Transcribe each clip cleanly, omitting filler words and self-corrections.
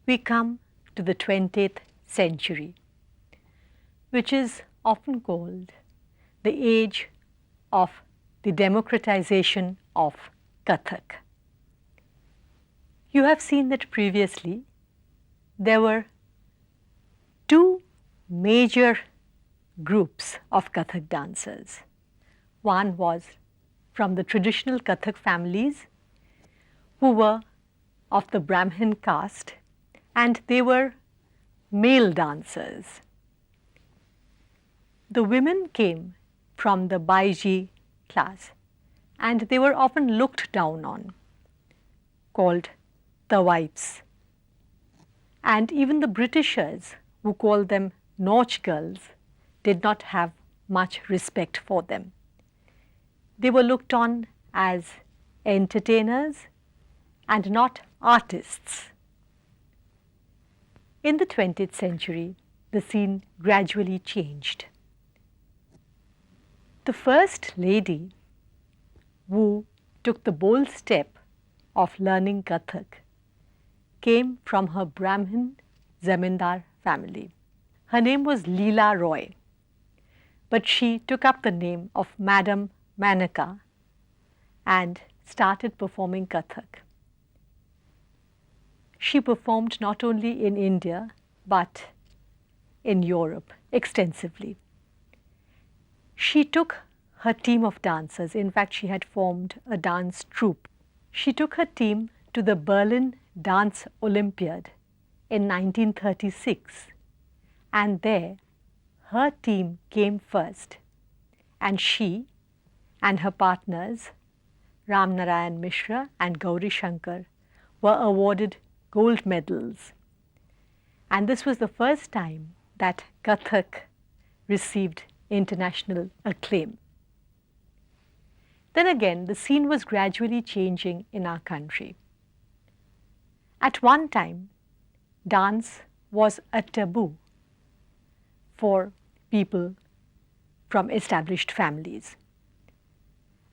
We come to the 20th century, which is often called the age of the democratization of Kathak. You have seen that previously there were two major groups of Kathak dancers. One was from the traditional Kathak families who were of the Brahmin caste, and they were male dancers. The women came from the Baiji class, and they were often looked down on, called the wives. And even the Britishers, who called them Nautch girls, did not have much respect for them. They were looked on as entertainers and not artists. In the 20th century, the scene gradually changed. The first lady who took the bold step of learning Kathak came from her Brahmin zamindar family. Her name was Leela Roy, but she took up the name of Madam Menaka and started performing Kathak. She performed not only in India but in Europe extensively. She took her team of dancers, in fact she had formed a dance troupe. She took her team to the Berlin Dance Olympiad in 1936, and there her team came first, and she and her partners Ram Narayan Mishra and Gauri Shankar were awarded gold medals. And this was the first time that Kathak received international acclaim. Then again, the scene was gradually changing in our country. At one time, dance was a taboo for people from established families.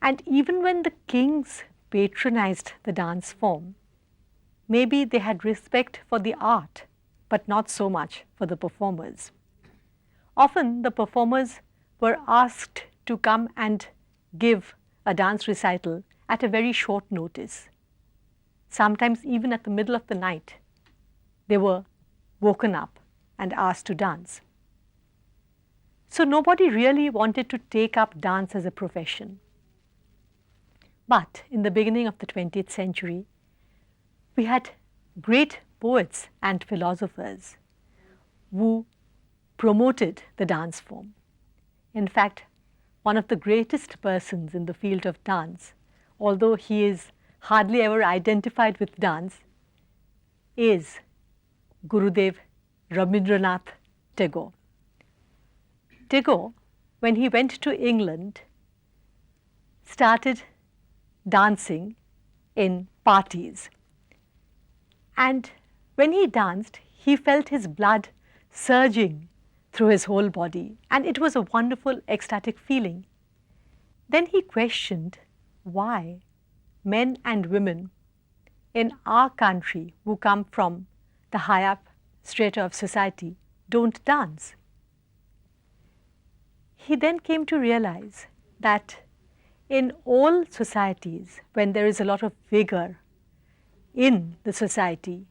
And even when the kings patronized the dance form, maybe they had respect for the art, but not so much for the performers. Often the performers were asked to come and give a dance recital at a very short notice. Sometimes even at the middle of the night, they were woken up and asked to dance. So nobody really wanted to take up dance as a profession. But in the beginning of the 20th century, we had great poets and philosophers who promoted the dance form. In fact, one of the greatest persons in the field of dance, although he is hardly ever identified with dance, is Gurudev Rabindranath Tagore. Tagore, when he went to England, started dancing in parties. And when he danced, he felt his blood surging through his whole body, and it was a wonderful ecstatic feeling. Then he questioned why men and women in our country who come from the high up strata of society don't dance. He then came to realize that in all societies, when there is a lot of vigor in the society,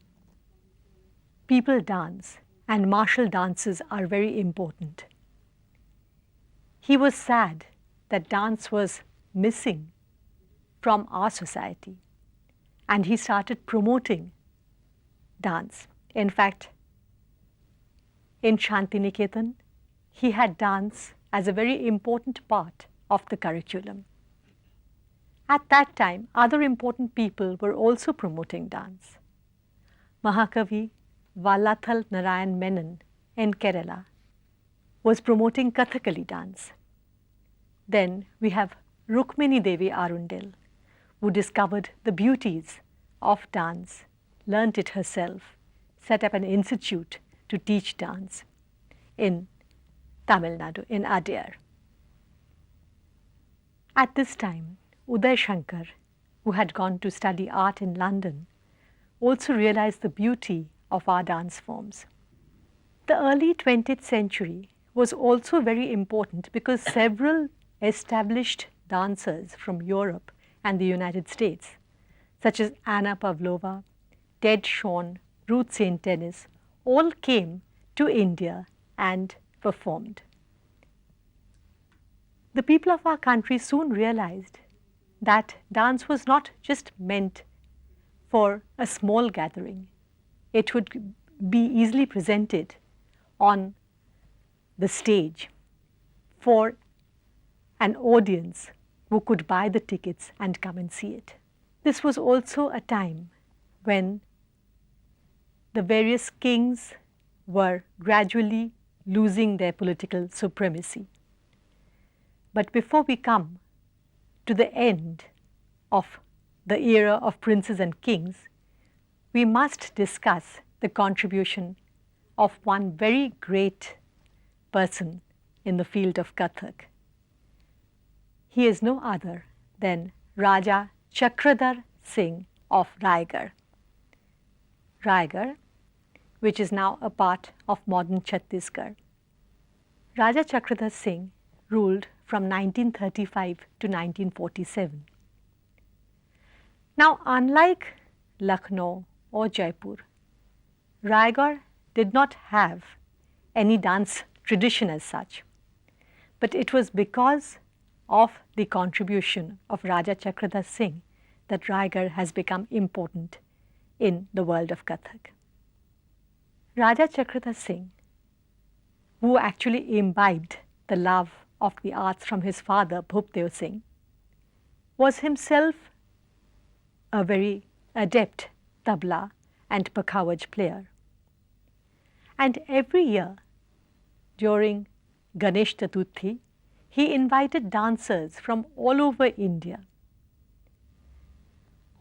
people dance, and martial dances are very important. he was sad that dance was missing from our society, and he started promoting dance. In fact, in Shantiniketan, he had dance as a very important part of the curriculum. At that time, other important people were also promoting dance. Mahakavi Vallathal Narayan Menon in Kerala was promoting Kathakali dance. Then we have Rukmini Devi Arundel, who discovered the beauties of dance, learnt it herself, set up an institute to teach dance in Tamil Nadu, in Adyar. At this time, Uday Shankar, who had gone to study art in London, also realized the beauty of our dance forms. The early 20th century was also very important because several established dancers from Europe and the United States, such as Anna Pavlova, Ted Shawn, Ruth St. Denis, all came to India and performed. The people of our country soon realized that dance was not just meant for a small gathering. It would be easily presented on the stage for an audience who could buy the tickets and come and see it. This was also a time when the various kings were gradually losing their political supremacy. But before we come to the end of the era of princes and kings, we must discuss the contribution of one very great person in the field of Kathak. He is no other than Raja Chakradhar Singh of Raigarh. Raigarh, which is now a part of modern Chhattisgarh. Raja Chakradhar Singh ruled from 1935 to 1947. Now, unlike Lucknow or Jaipur, Raigarh did not have any dance tradition as such, but it was because of the contribution of Raja Chakradhar Singh that Raigarh has become important in the world of Kathak. Raja Chakradhar Singh, who actually imbibed the love of the arts from his father Bhupdev Singh, was himself a very adept tabla and pakhawaj player. And every year during Ganesh Chaturthi, he invited dancers from all over India.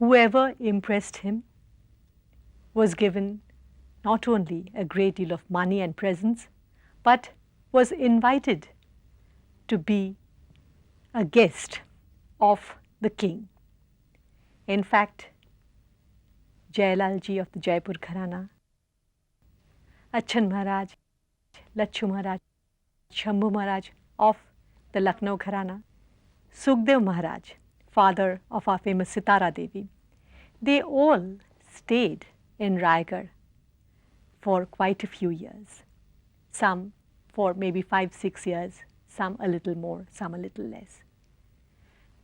Whoever impressed him was given not only a great deal of money and presents, but was invited to be a guest of the king. In fact, Jayalal ji of the Jaipur Gharana, Achan Maharaj, Lachu Maharaj, Shambhu Maharaj of the Lucknow Gharana, Sukhdev Maharaj, father of our famous Sitara Devi, they all stayed in Raigarh for quite a few years. Some for maybe 5-6 years, some a little more, some a little less.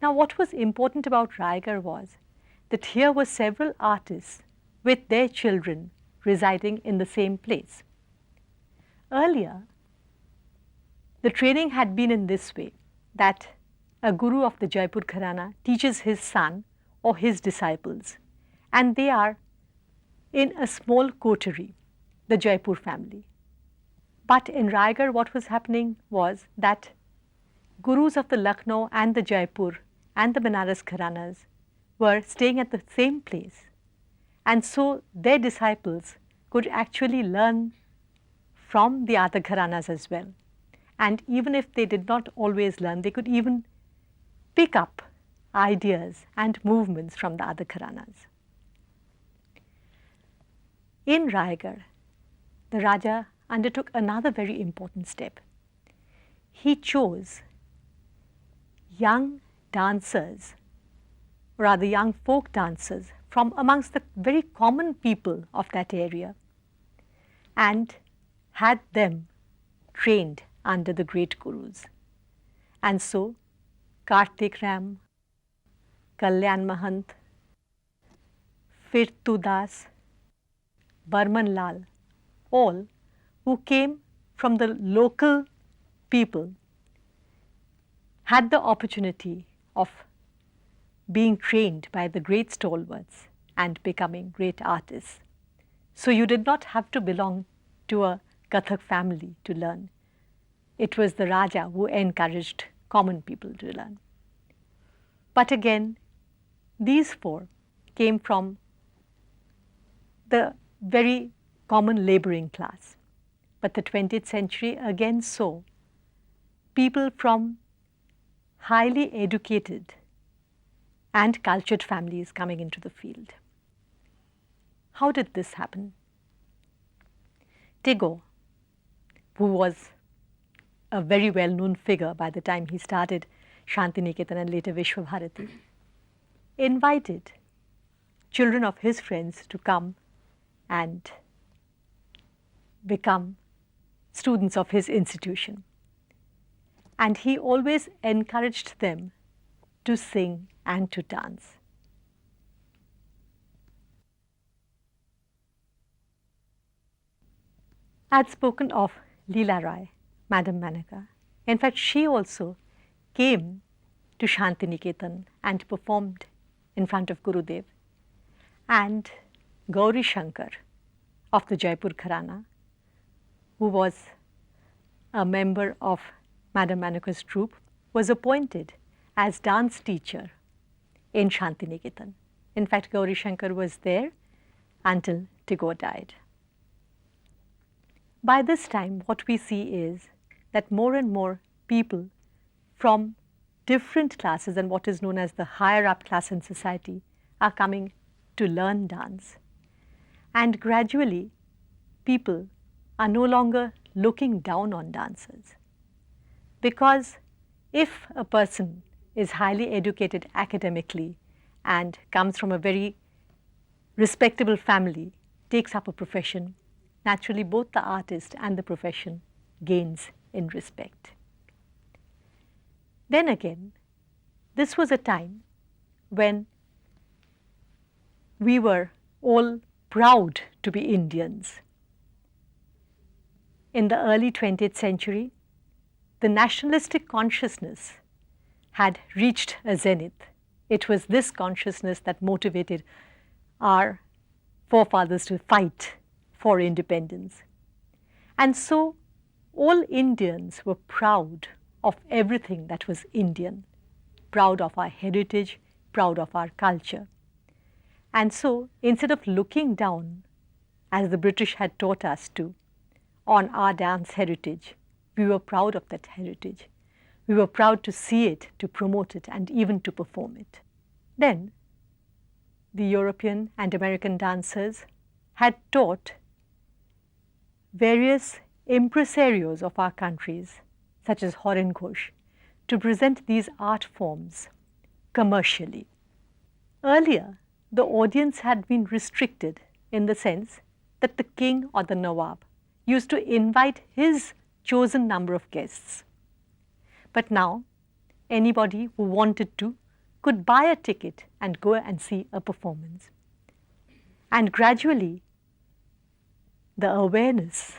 Now, what was important about Raigarh was that here were several artists with their children residing in the same place. Earlier, the training had been in this way, that a guru of the Jaipur Gharana teaches his son or his disciples, and they are in a small coterie, the Jaipur family. But in Raigarh, what was happening was that gurus of the Lucknow and the Jaipur and the Banaras Gharanas were staying at the same place, and so their disciples could actually learn from the other Gharanas as well. And even if they did not always learn, they could even pick up ideas and movements from the other Gharanas. In Raigarh, the Raja undertook another very important step. He chose young dancers, rather young folk dancers from amongst the very common people of that area, and had them trained under the great gurus. And so Kartik Ram, Kalyan Mahant, Firtu Das, Barman Lal, all who came from the local people had the opportunity of being trained by the great stalwarts and becoming great artists. So you did not have to belong to a Kathak family to learn. It was the Raja who encouraged common people to learn. But again, these four came from the very common laboring class. But the 20th century again saw people from highly educated and cultured families coming into the field. How did this happen? Tagore, who was a very well-known figure by the time he started Shantiniketan and later Vishwabharati, invited children of his friends to come and become students of his institution. And he always encouraged them to sing and to dance. I had spoken of Leela Rai, Madam Menaka. In fact, she also came to Shantiniketan and performed in front of Gurudev. And Gauri Shankar of the Jaipur Gharana, who was a member of Madam Menaka's troupe, was appointed as dance teacher in Shantiniketan. In fact, Gauri Shankar was there until Tagore died. By this time, what we see is that more and more people from different classes and what is known as the higher up class in society are coming to learn dance. And gradually, people are no longer looking down on dancers. Because if a person is highly educated academically and comes from a very respectable family, takes up a profession, naturally both the artist and the profession gains in respect. Then again, this was a time when we were all proud to be Indians. In the early 20th century, the nationalistic consciousness had reached a zenith. It was this consciousness that motivated our forefathers to fight for independence. And so all Indians were proud of everything that was Indian, proud of our heritage, proud of our culture. And so instead of looking down, as the British had taught us to, on our dance heritage, we were proud of that heritage. We were proud to see it, to promote it, and even to perform it. Then the European and American dancers had taught various impresarios of our countries, such as Horen Ghosh, to present these art forms commercially. Earlier, the audience had been restricted in the sense that the king or the Nawab used to invite his chosen number of guests. But now, anybody who wanted to could buy a ticket and go and see a performance. And gradually, the awareness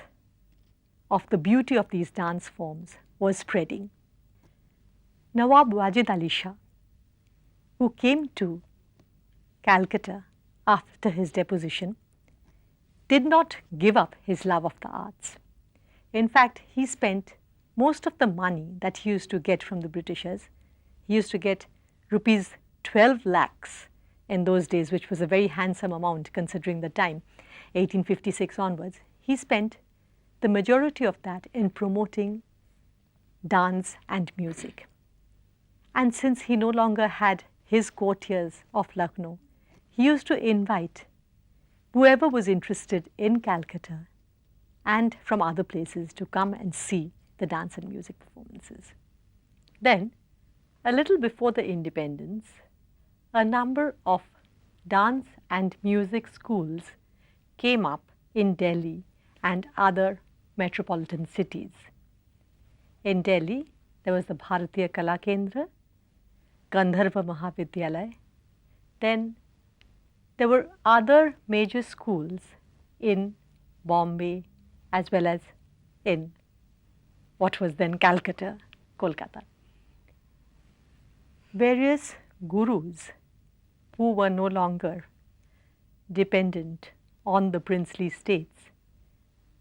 of the beauty of these dance forms was spreading. Nawab Wajid Ali Shah, who came to Calcutta after his deposition, did not give up his love of the arts. In fact, he spent most of the money that he used to get from the Britishers. He used to get rupees 12 lakhs in those days, which was a very handsome amount considering the time, 1856 onwards. He spent the majority of that in promoting dance and music. And since he no longer had his courtiers of Lucknow, he used to invite whoever was interested in Calcutta and from other places to come and see the dance and music performances. Then, a little before the independence, a number of dance and music schools came up in Delhi and other metropolitan cities. In Delhi, There was the Bharatiya Kala Kendra, Gandharva Mahavidyalaya. Then there were other major schools in Bombay as well as in what was then Calcutta, Kolkata. Various gurus who were no longer dependent on the princely states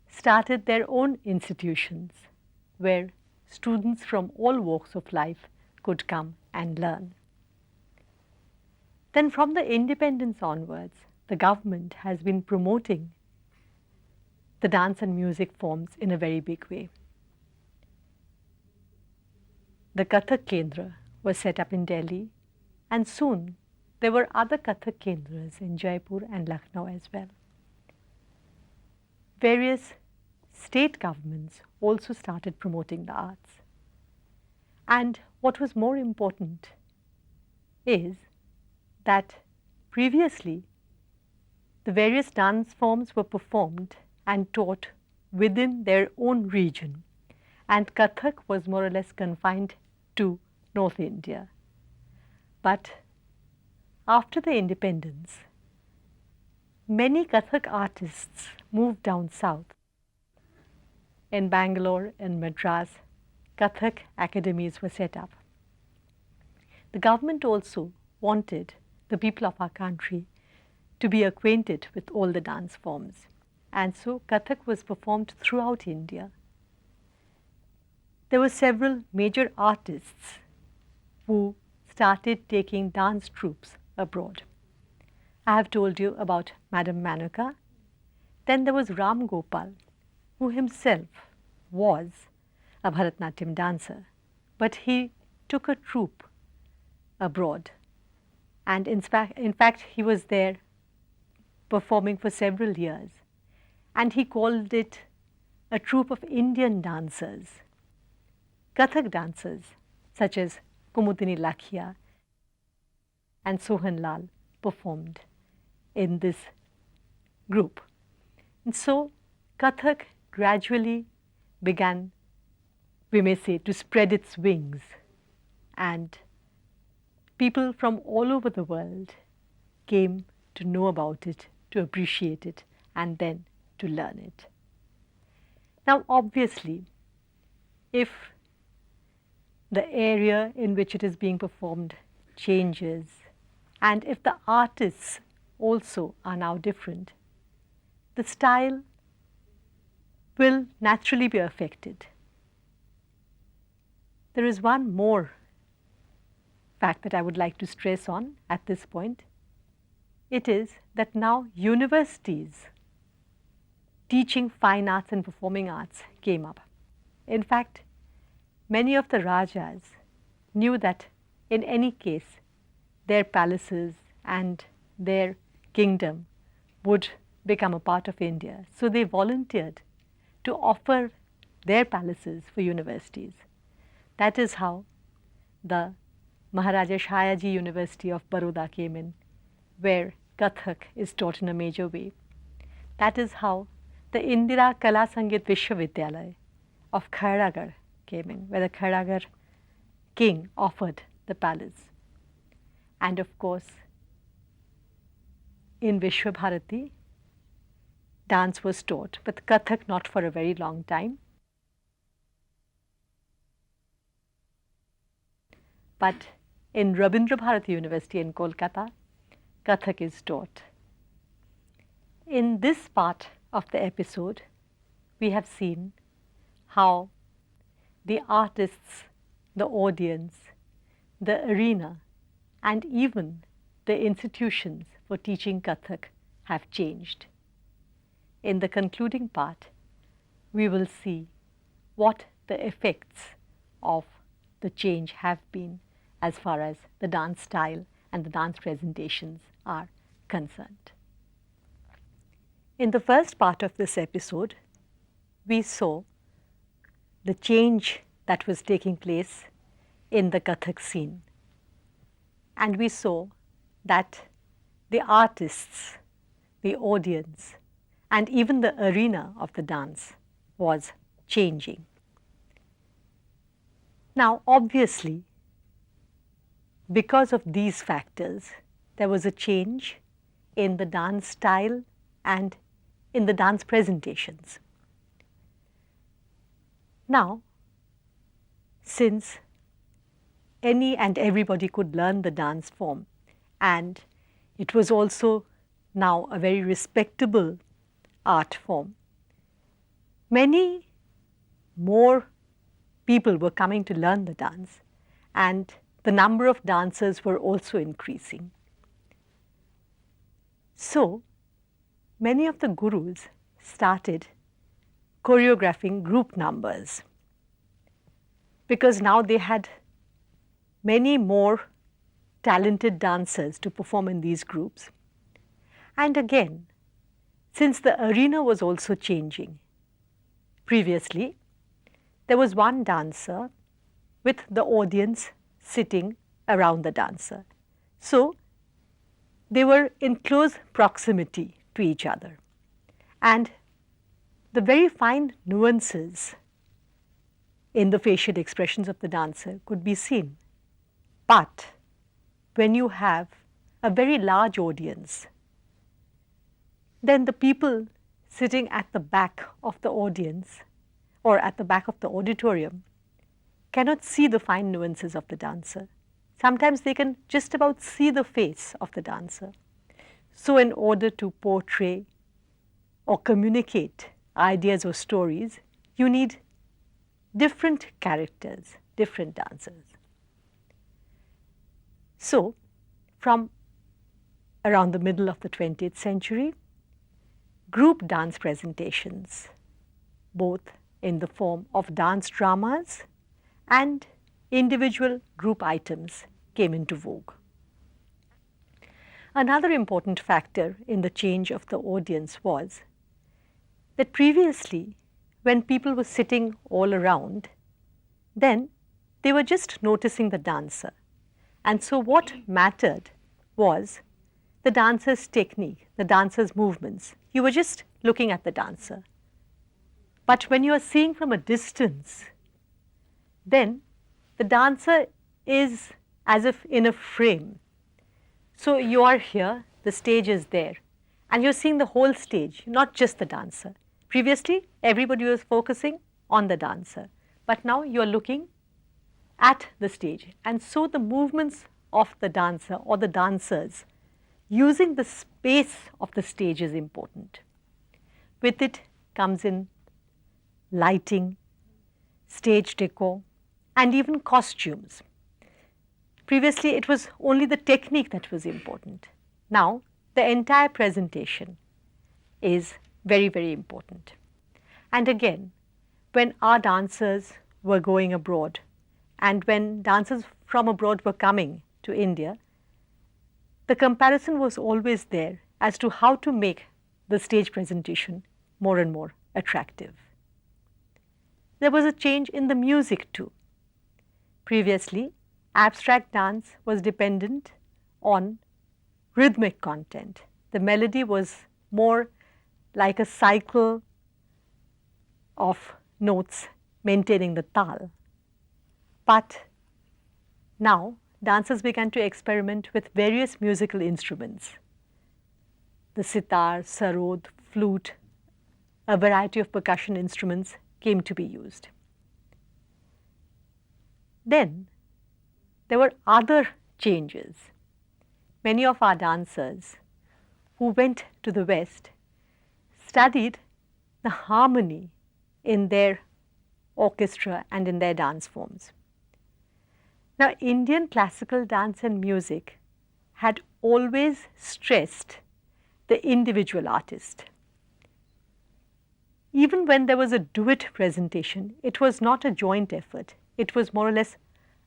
started their own institutions where students from all walks of life could come and learn. Then from the independence onwards, the government has been promoting the dance and music forms in a very big way. The Kathak Kendra was set up in Delhi, and soon there were other Kathak Kendras in Jaipur and Lucknow as well. Various state governments also started promoting the arts. And what was more important is that previously the various dance forms were performed and taught within their own region, and Kathak was more or less confined to North India. But after the independence, many Kathak artists moved down south. In Bangalore and Madras, Kathak academies were set up. The government also wanted the people of our country to be acquainted with all the dance forms, and so Kathak was performed throughout India. There were several major artists who started taking dance troupes abroad. I have told you about Madam Menaka. Then there was Ram Gopal, who himself was a Bharatanatyam dancer, but he took a troupe abroad, and in fact he was there performing for several years, and he called it a troupe of Indian dancers. Kathak dancers such as Kumudini Lakhia and Sohan Lal performed in this group. And so Kathak gradually began, we may say, to spread its wings, and people from all over the world came to know about it, to appreciate it, and then to learn it. Now, obviously, if the area in which it is being performed changes, and if the artists also are now different, the style will naturally be affected. There is one more fact that I would like to stress on at this point. It is that now universities teaching fine arts and performing arts came up. In fact, many of the Rajas knew that in any case their palaces and their kingdom would become a part of India. So they volunteered to offer their palaces for universities. That is how the Maharaja Shayaji University of Baroda came in, where Kathak is taught in a major way. That is how the Indira Kala Sangeet Vishwavidyalaya of Khairagarh came in, where the Khairagarh king offered the palace. And of course, in Vishwabharati, dance was taught, but Kathak not for a very long time. But in Rabindra Bharati University in Kolkata, Kathak is taught. In this part of the episode, we have seen how the artists, the audience, the arena, and even the institutions for teaching Kathak have changed. In the concluding part, we will see what the effects of the change have been as far as the dance style and the dance presentations are concerned. In the first part of this episode, we saw the change that was taking place in the Kathak scene, and we saw that the artists, the audience, and even the arena of the dance was changing. Now, obviously, because of these factors, there was a change in the dance style and in the dance presentations. Now, since any and everybody could learn the dance form, and it was also now a very respectable art form, many more people were coming to learn the dance, and the number of dancers were also increasing. So, many of the gurus started choreographing group numbers, because now they had many more talented dancers to perform in these groups. And again, since the arena was also changing, previously there was one dancer with the audience sitting around the dancer. So they were in close proximity to each other, and the very fine nuances in the facial expressions of the dancer could be seen. But when you have a very large audience, then the people sitting at the back of the audience or at the back of the auditorium cannot see the fine nuances of the dancer. Sometimes they can just about see the face of the dancer. So in order to portray or communicate ideas or stories, you need different characters, different dancers. So from around the middle of the 20th century, group dance presentations, both in the form of dance dramas and individual group items, came into vogue. Another important factor in the change of the audience was that previously, when people were sitting all around, then they were just noticing the dancer. And so what mattered was the dancer's technique, the dancer's movements. You were just looking at the dancer. But when you are seeing from a distance, then the dancer is as if in a frame. So you are here, the stage is there, and you're seeing the whole stage, not just the dancer. Previously, everybody was focusing on the dancer, but now you're looking at the stage. And so the movements of the dancer or the dancers using the space of the stage is important. With it comes in lighting, stage decor, and even costumes. Previously, it was only the technique that was important. Now, the entire presentation is very, very important. And again, when our dancers were going abroad and when dancers from abroad were coming to India, the comparison was always there as to how to make the stage presentation more and more attractive. There was a change in the music too. Previously, abstract dance was dependent on rhythmic content. The melody was more like a cycle of notes maintaining the tal. But now dancers began to experiment with various musical instruments. The sitar, sarod, flute, a variety of percussion instruments came to be used. Then there were other changes. Many of our dancers who went to the West studied the harmony in their orchestra and in their dance forms. Now, Indian classical dance and music had always stressed the individual artist. Even when there was a duet presentation, it was not a joint effort. It was more or less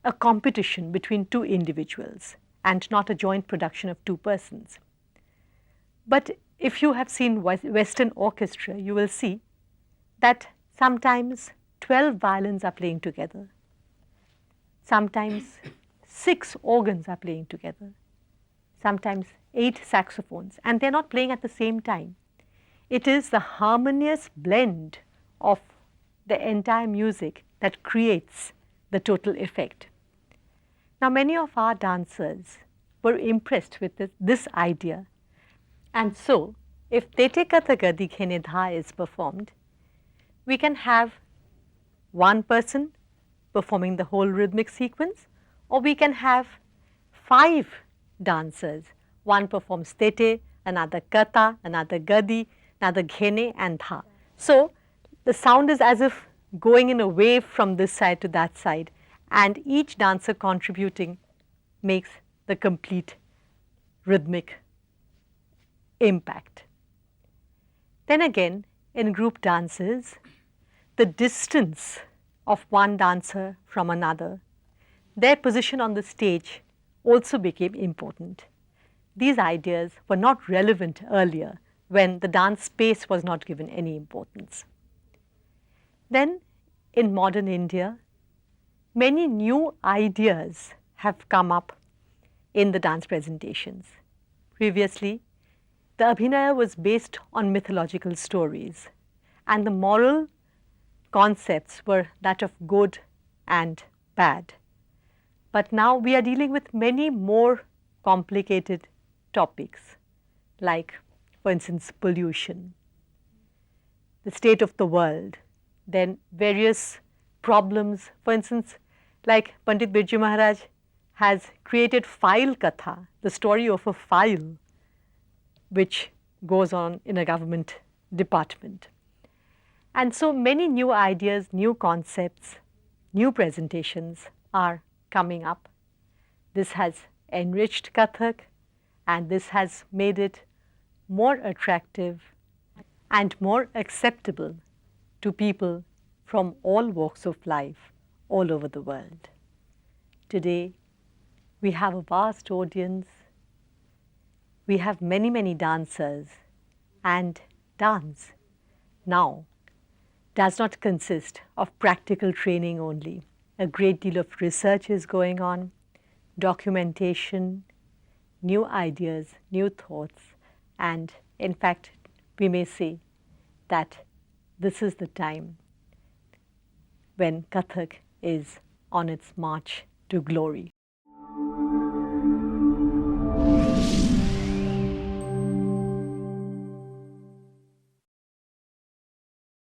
a competition between two individuals and not a joint production of two persons. But if you have seen Western orchestra, you will see that sometimes 12 violins are playing together. Sometimes 6 organs are playing together. Sometimes 8 saxophones, and they're not playing at the same time. It is the harmonious blend of the entire music that creates the total effect. Now, many of our dancers were impressed with this idea, and so if Tete Kathak Dikhene Dha is performed, we can have one person performing the whole rhythmic sequence, or we can have 5 dancers. One performs Tete, another Kata, another Gadi, another Ghene and Dha. So the sound is as if going in a wave from this side to that side, and each dancer contributing makes the complete rhythmic impact. Then again, in group dances, the distance of one dancer from another, their position on the stage also became important. These ideas were not relevant earlier when the dance space was not given any importance. Then in modern India, many new ideas have come up in the dance presentations. Previously, the Abhinaya was based on mythological stories, and the moral concepts were that of good and bad. But now we are dealing with many more complicated topics, like, for instance, pollution, the state of the world, then various problems. For instance, like Pandit Birju Maharaj has created File Katha, the story of a file which goes on in a government department. And so many new ideas, new concepts, new presentations are coming up. This has enriched Kathak, and this has made it more attractive and more acceptable to people from all walks of life all over the world. Today, we have a vast audience. We have many dancers, and dance now does not consist of practical training only. A great deal of research is going on, documentation, new ideas, new thoughts, and in fact, we may say that this is the time when Kathak is on its march to glory.